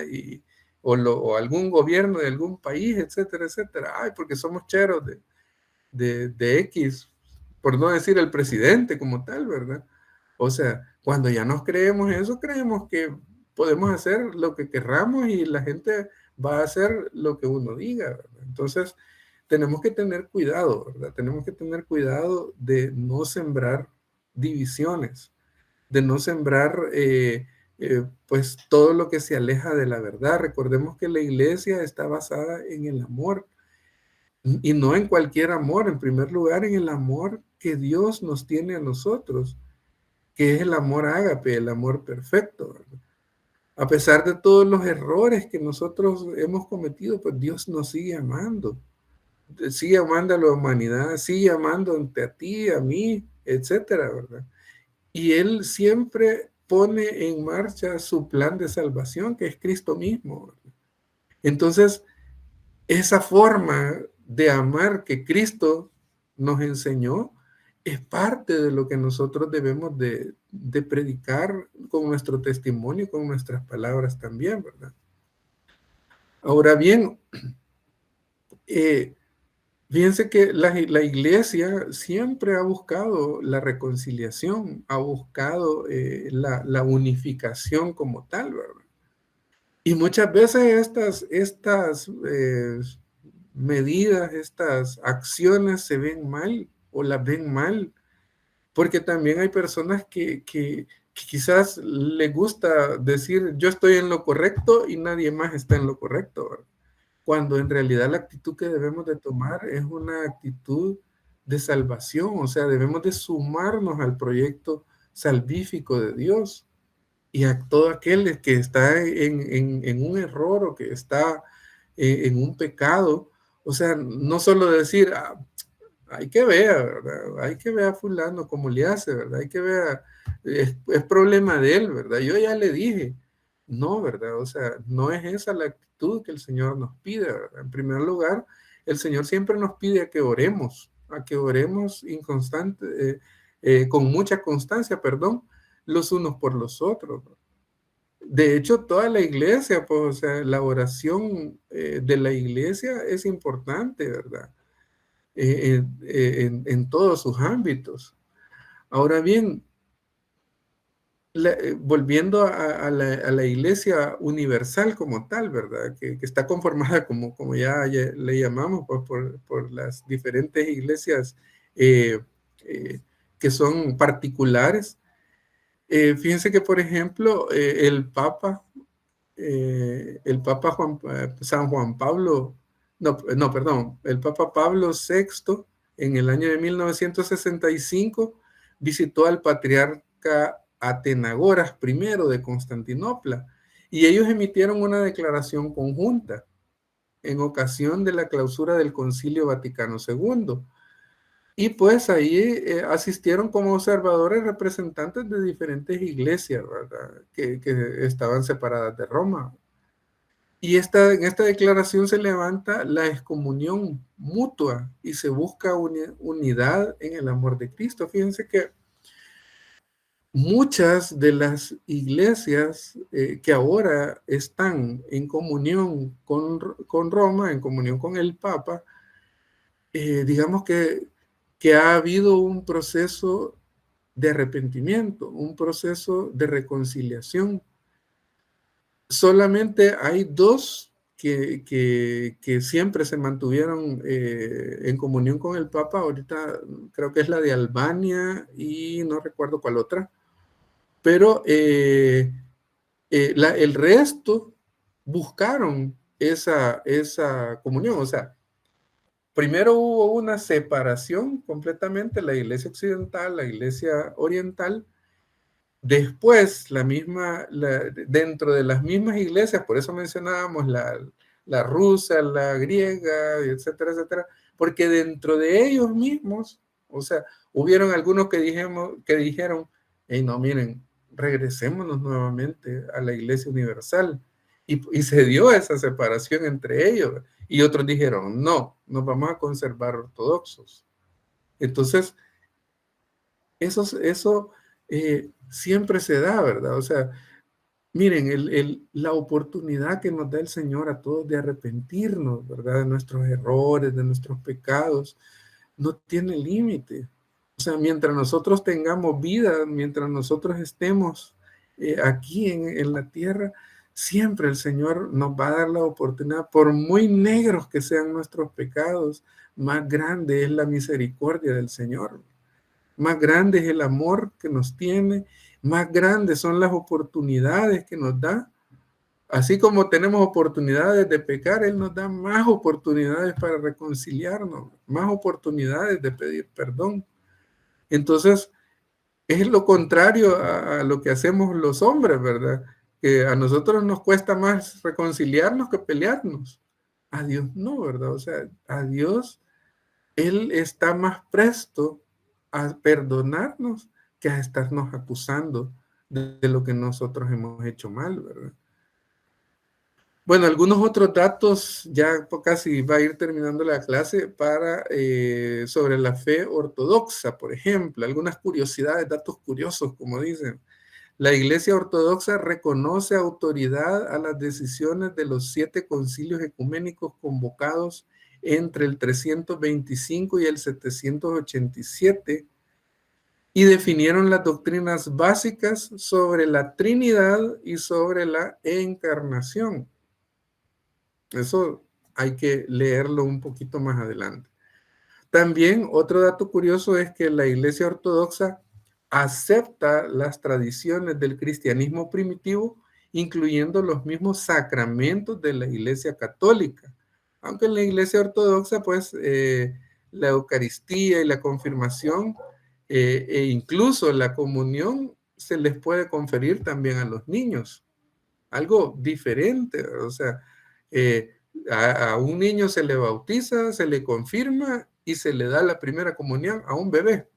O algún gobierno de algún país, etcétera, etcétera. Porque somos cheros de X, por no decir el presidente como tal, ¿verdad? O sea, cuando ya nos creemos eso, creemos que podemos hacer lo que querramos y la gente va a hacer lo que uno diga, ¿verdad? Entonces, tenemos que tener cuidado, ¿verdad? Tenemos que tener cuidado de no sembrar divisiones, de no sembrar pues todo lo que se aleja de la verdad. Recordemos que la iglesia está basada en el amor, y no en cualquier amor, en primer lugar en el amor que Dios nos tiene a nosotros, que es el amor ágape, el amor perfecto, ¿verdad? A pesar de todos los errores que nosotros hemos cometido, pues Dios nos sigue amando a la humanidad, sigue amando a ti, a mí, etcétera, ¿verdad? Y Él siempre pone en marcha su plan de salvación, que es Cristo mismo, ¿verdad? Entonces, esa forma de amar que Cristo nos enseñó es parte de lo que nosotros debemos de predicar con nuestro testimonio, con nuestras palabras también, ¿verdad? Ahora bien, fíjense que la iglesia siempre ha buscado la reconciliación, ha buscado la unificación como tal, ¿verdad? Y muchas veces estas medidas, estas acciones se ven mal o las ven mal, porque también hay personas que quizás les gusta decir yo estoy en lo correcto y nadie más está en lo correcto, ¿verdad? Cuando en realidad la actitud que debemos de tomar es una actitud de salvación, o sea, debemos de sumarnos al proyecto salvífico de Dios y a todo aquel que está en un error o que está en un pecado, o sea, no solo decir, "Ah, hay que ver, ¿verdad? Hay que ver a fulano cómo le hace, ¿verdad? Hay que ver, es problema de él, ¿verdad? Yo ya le dije, no, ¿verdad? O sea, no es esa la actitud que el Señor nos pide, ¿verdad? En primer lugar, el Señor siempre nos pide a que oremos inconstante, con mucha constancia, perdón, los unos por los otros. De hecho, toda la iglesia, pues, o sea, la oración de la iglesia es importante, ¿verdad? En todos sus ámbitos. Ahora bien, volviendo a la iglesia universal como tal, ¿verdad? Que está conformada como ya le llamamos, pues, por las diferentes iglesias eh, eh, que son particulares. Fíjense que, por ejemplo, el Papa San Juan Pablo, no, perdón, el Papa Pablo VI en el año de 1965 visitó al patriarca Atenagoras I de Constantinopla y ellos emitieron una declaración conjunta en ocasión de la clausura del Concilio Vaticano II. Y pues ahí asistieron como observadores representantes de diferentes iglesias, ¿verdad? Que estaban separadas de Roma. Y en esta declaración se levanta la excomunión mutua y se busca unidad en el amor de Cristo. Fíjense que muchas de las iglesias que ahora están en comunión con Roma, en comunión con el Papa, digamos que ha habido un proceso de arrepentimiento, un proceso de reconciliación. Solamente hay dos que siempre se mantuvieron en comunión con el Papa. Ahorita creo que es la de Albania y no recuerdo cuál otra. Pero el resto buscaron esa comunión. O sea, primero hubo una separación completamente, la iglesia occidental, la iglesia oriental. Después, dentro de las mismas iglesias, por eso mencionábamos la rusa, la griega, etcétera, etcétera, porque dentro de ellos mismos, o sea, hubieron algunos que dijeron, hey, no, miren, regresémonos nuevamente a la iglesia universal. Y se dio esa separación entre ellos. Y otros dijeron, no, nos vamos a conservar ortodoxos. Entonces, eso siempre se da, ¿verdad? O sea, miren, la oportunidad que nos da el Señor a todos de arrepentirnos, ¿verdad? De nuestros errores, de nuestros pecados, no tiene límite. O sea, mientras nosotros tengamos vida, mientras nosotros estemos aquí en la tierra, siempre el Señor nos va a dar la oportunidad, por muy negros que sean nuestros pecados, más grande es la misericordia del Señor. Más grande es el amor que nos tiene, más grandes son las oportunidades que nos da. Así como tenemos oportunidades de pecar, Él nos da más oportunidades para reconciliarnos, más oportunidades de pedir perdón. Entonces, es lo contrario a lo que hacemos los hombres, ¿verdad? Que a nosotros nos cuesta más reconciliarnos que pelearnos. A Dios no, ¿verdad? O sea, a Dios Él está más presto a perdonarnos que a estarnos acusando de lo que nosotros hemos hecho mal, ¿verdad? Bueno, algunos otros datos, ya casi va a ir terminando la clase, sobre la fe ortodoxa, por ejemplo, algunas curiosidades, datos curiosos, como dicen. La Iglesia Ortodoxa reconoce autoridad a las decisiones de los 7 concilios ecuménicos convocados entre el 325 y el 787 y definieron las doctrinas básicas sobre la Trinidad y sobre la encarnación. Eso hay que leerlo un poquito más adelante. También otro dato curioso es que la Iglesia Ortodoxa acepta las tradiciones del cristianismo primitivo, incluyendo los mismos sacramentos de la Iglesia Católica. Aunque en la Iglesia Ortodoxa, pues, la Eucaristía y la confirmación e incluso la comunión se les puede conferir también a los niños. Algo diferente, o sea, a un niño se le bautiza, se le confirma y se le da la primera comunión a un bebé.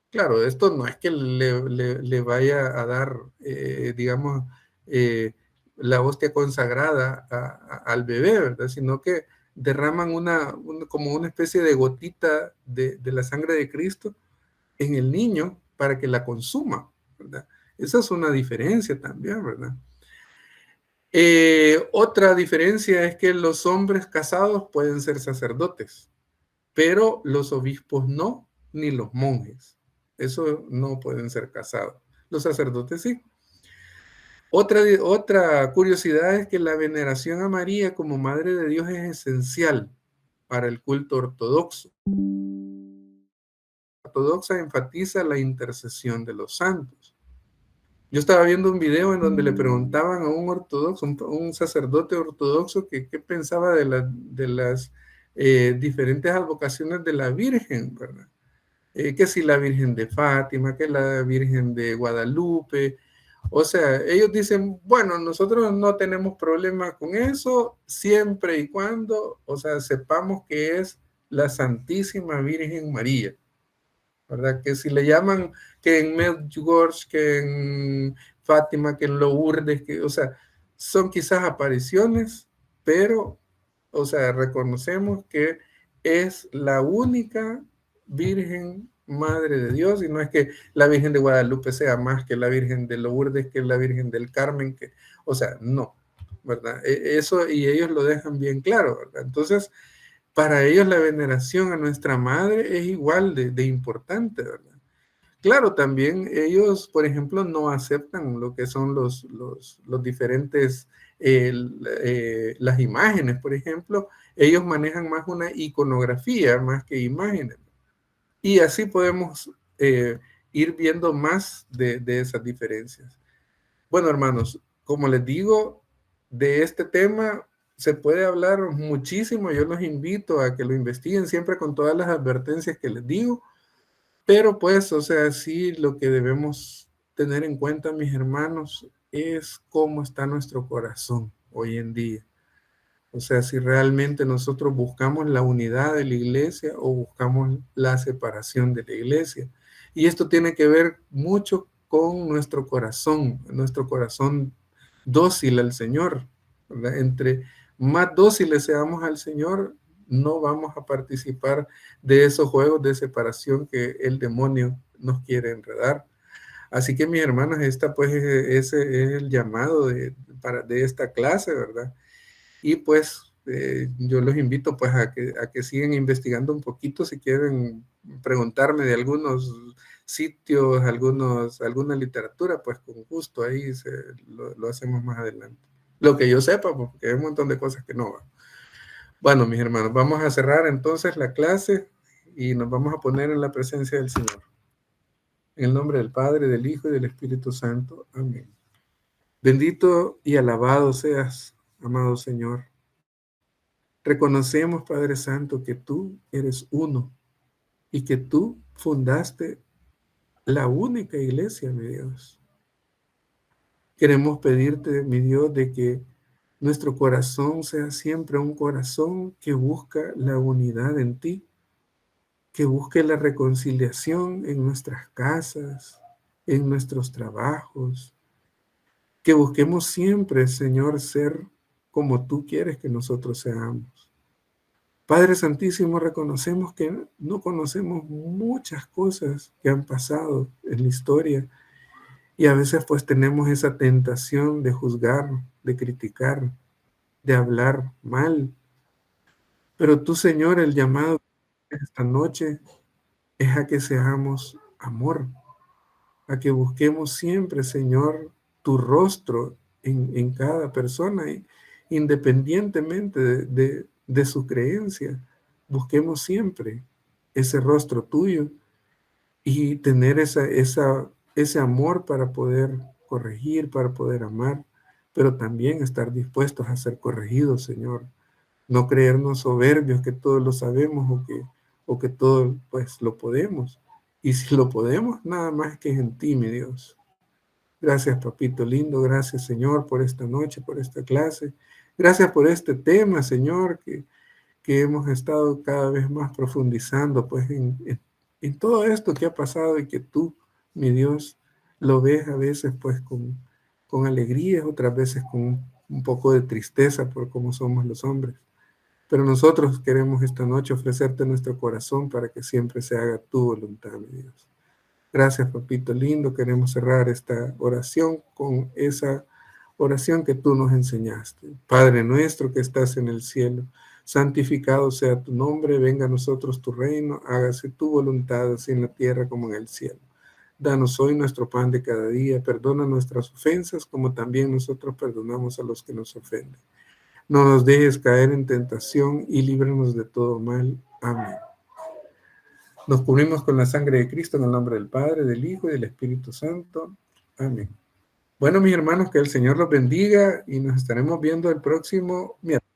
Claro, esto no es que le vaya a dar, digamos, la hostia consagrada al bebé, ¿verdad? Sino que derraman como una especie de gotita de la sangre de Cristo en el niño para que la consuma, ¿verdad? Esa es una diferencia también, ¿verdad? Otra diferencia es que los hombres casados pueden ser sacerdotes, pero los obispos no, ni los monjes. Eso no pueden ser casados. Los sacerdotes sí. Otra curiosidad es que la veneración a María como Madre de Dios es esencial para el culto ortodoxo. La ortodoxa enfatiza la intercesión de los santos. Yo estaba viendo un video en donde le preguntaban a un ortodoxo, un sacerdote ortodoxo, qué pensaba de las diferentes advocaciones de la Virgen, ¿verdad? Que si la Virgen de Fátima, que la Virgen de Guadalupe. O sea, ellos dicen, bueno, nosotros no tenemos problema con eso, siempre y cuando, o sea, sepamos que es la Santísima Virgen María, ¿verdad? Que si le llaman que en Medjugorje, que en Fátima, que en Lourdes, que, o sea, son quizás apariciones, pero, o sea, reconocemos que es la única Virgen Madre de Dios, y no es que la Virgen de Guadalupe sea más que la Virgen de Lourdes, que la Virgen del Carmen, que, o sea, no, ¿verdad? Eso, y ellos lo dejan bien claro, ¿verdad? Entonces, para ellos la veneración a nuestra madre es igual de importante, ¿verdad? Claro, también ellos, por ejemplo, no aceptan lo que son los diferentes, las imágenes, por ejemplo, ellos manejan más una iconografía más que imágenes. Y así podemos ir viendo más de esas diferencias. Bueno, hermanos, como les digo, de este tema se puede hablar muchísimo. Yo los invito a que lo investiguen siempre con todas las advertencias que les digo. Pero pues, o sea, sí, lo que debemos tener en cuenta, mis hermanos, es cómo está nuestro corazón hoy en día. O sea, si realmente nosotros buscamos la unidad de la iglesia o buscamos la separación de la iglesia. Y esto tiene que ver mucho con nuestro corazón dócil al Señor, ¿verdad? Entre más dóciles seamos al Señor, no vamos a participar de esos juegos de separación que el demonio nos quiere enredar. Así que, mis hermanos, esta pues ese es el llamado de esta clase, ¿verdad? Y pues yo los invito pues a que sigan investigando un poquito si quieren preguntarme de algunos sitios, alguna literatura, pues con gusto ahí lo hacemos más adelante. Lo que yo sepa, pues, porque hay un montón de cosas que no van. Bueno, mis hermanos, vamos a cerrar entonces la clase y nos vamos a poner en la presencia del Señor. En el nombre del Padre, del Hijo y del Espíritu Santo. Amén. Bendito y alabado seas, amado Señor. Reconocemos, Padre Santo, que tú eres uno y que tú fundaste la única iglesia, mi Dios. Queremos pedirte, mi Dios, de que nuestro corazón sea siempre un corazón que busca la unidad en ti, que busque la reconciliación en nuestras casas, en nuestros trabajos, que busquemos siempre, Señor, ser como tú quieres que nosotros seamos. Padre Santísimo, reconocemos que no conocemos muchas cosas que han pasado en la historia y a veces pues tenemos esa tentación de juzgar, de criticar, de hablar mal. Pero tú, Señor, el llamado esta noche es a que seamos amor, a que busquemos siempre, Señor, tu rostro en cada persona, independientemente de su creencia. Busquemos siempre ese rostro tuyo y tener ese amor para poder corregir, para poder amar, pero también estar dispuestos a ser corregidos, Señor. No creernos soberbios que todo lo sabemos o que todo pues lo podemos. Y si lo podemos, nada más que es en ti, mi Dios. Gracias, papito lindo. Gracias, Señor, por esta noche, por esta clase. Gracias por este tema, Señor, que hemos estado cada vez más profundizando pues en todo esto que ha pasado y que tú, mi Dios, lo ves a veces pues con alegría, otras veces con un poco de tristeza por cómo somos los hombres. Pero nosotros queremos esta noche ofrecerte nuestro corazón para que siempre se haga tu voluntad, mi Dios. Gracias, papito lindo. Queremos cerrar esta oración con esa oración que tú nos enseñaste. Padre nuestro que estás en el cielo, santificado sea tu nombre, venga a nosotros tu reino, hágase tu voluntad así en la tierra como en el cielo. Danos hoy nuestro pan de cada día, perdona nuestras ofensas como también nosotros perdonamos a los que nos ofenden. No nos dejes caer en tentación y líbranos de todo mal. Amén. Nos cubrimos con la sangre de Cristo en el nombre del Padre, del Hijo y del Espíritu Santo. Amén. Bueno, mis hermanos, que el Señor los bendiga y nos estaremos viendo el próximo miércoles.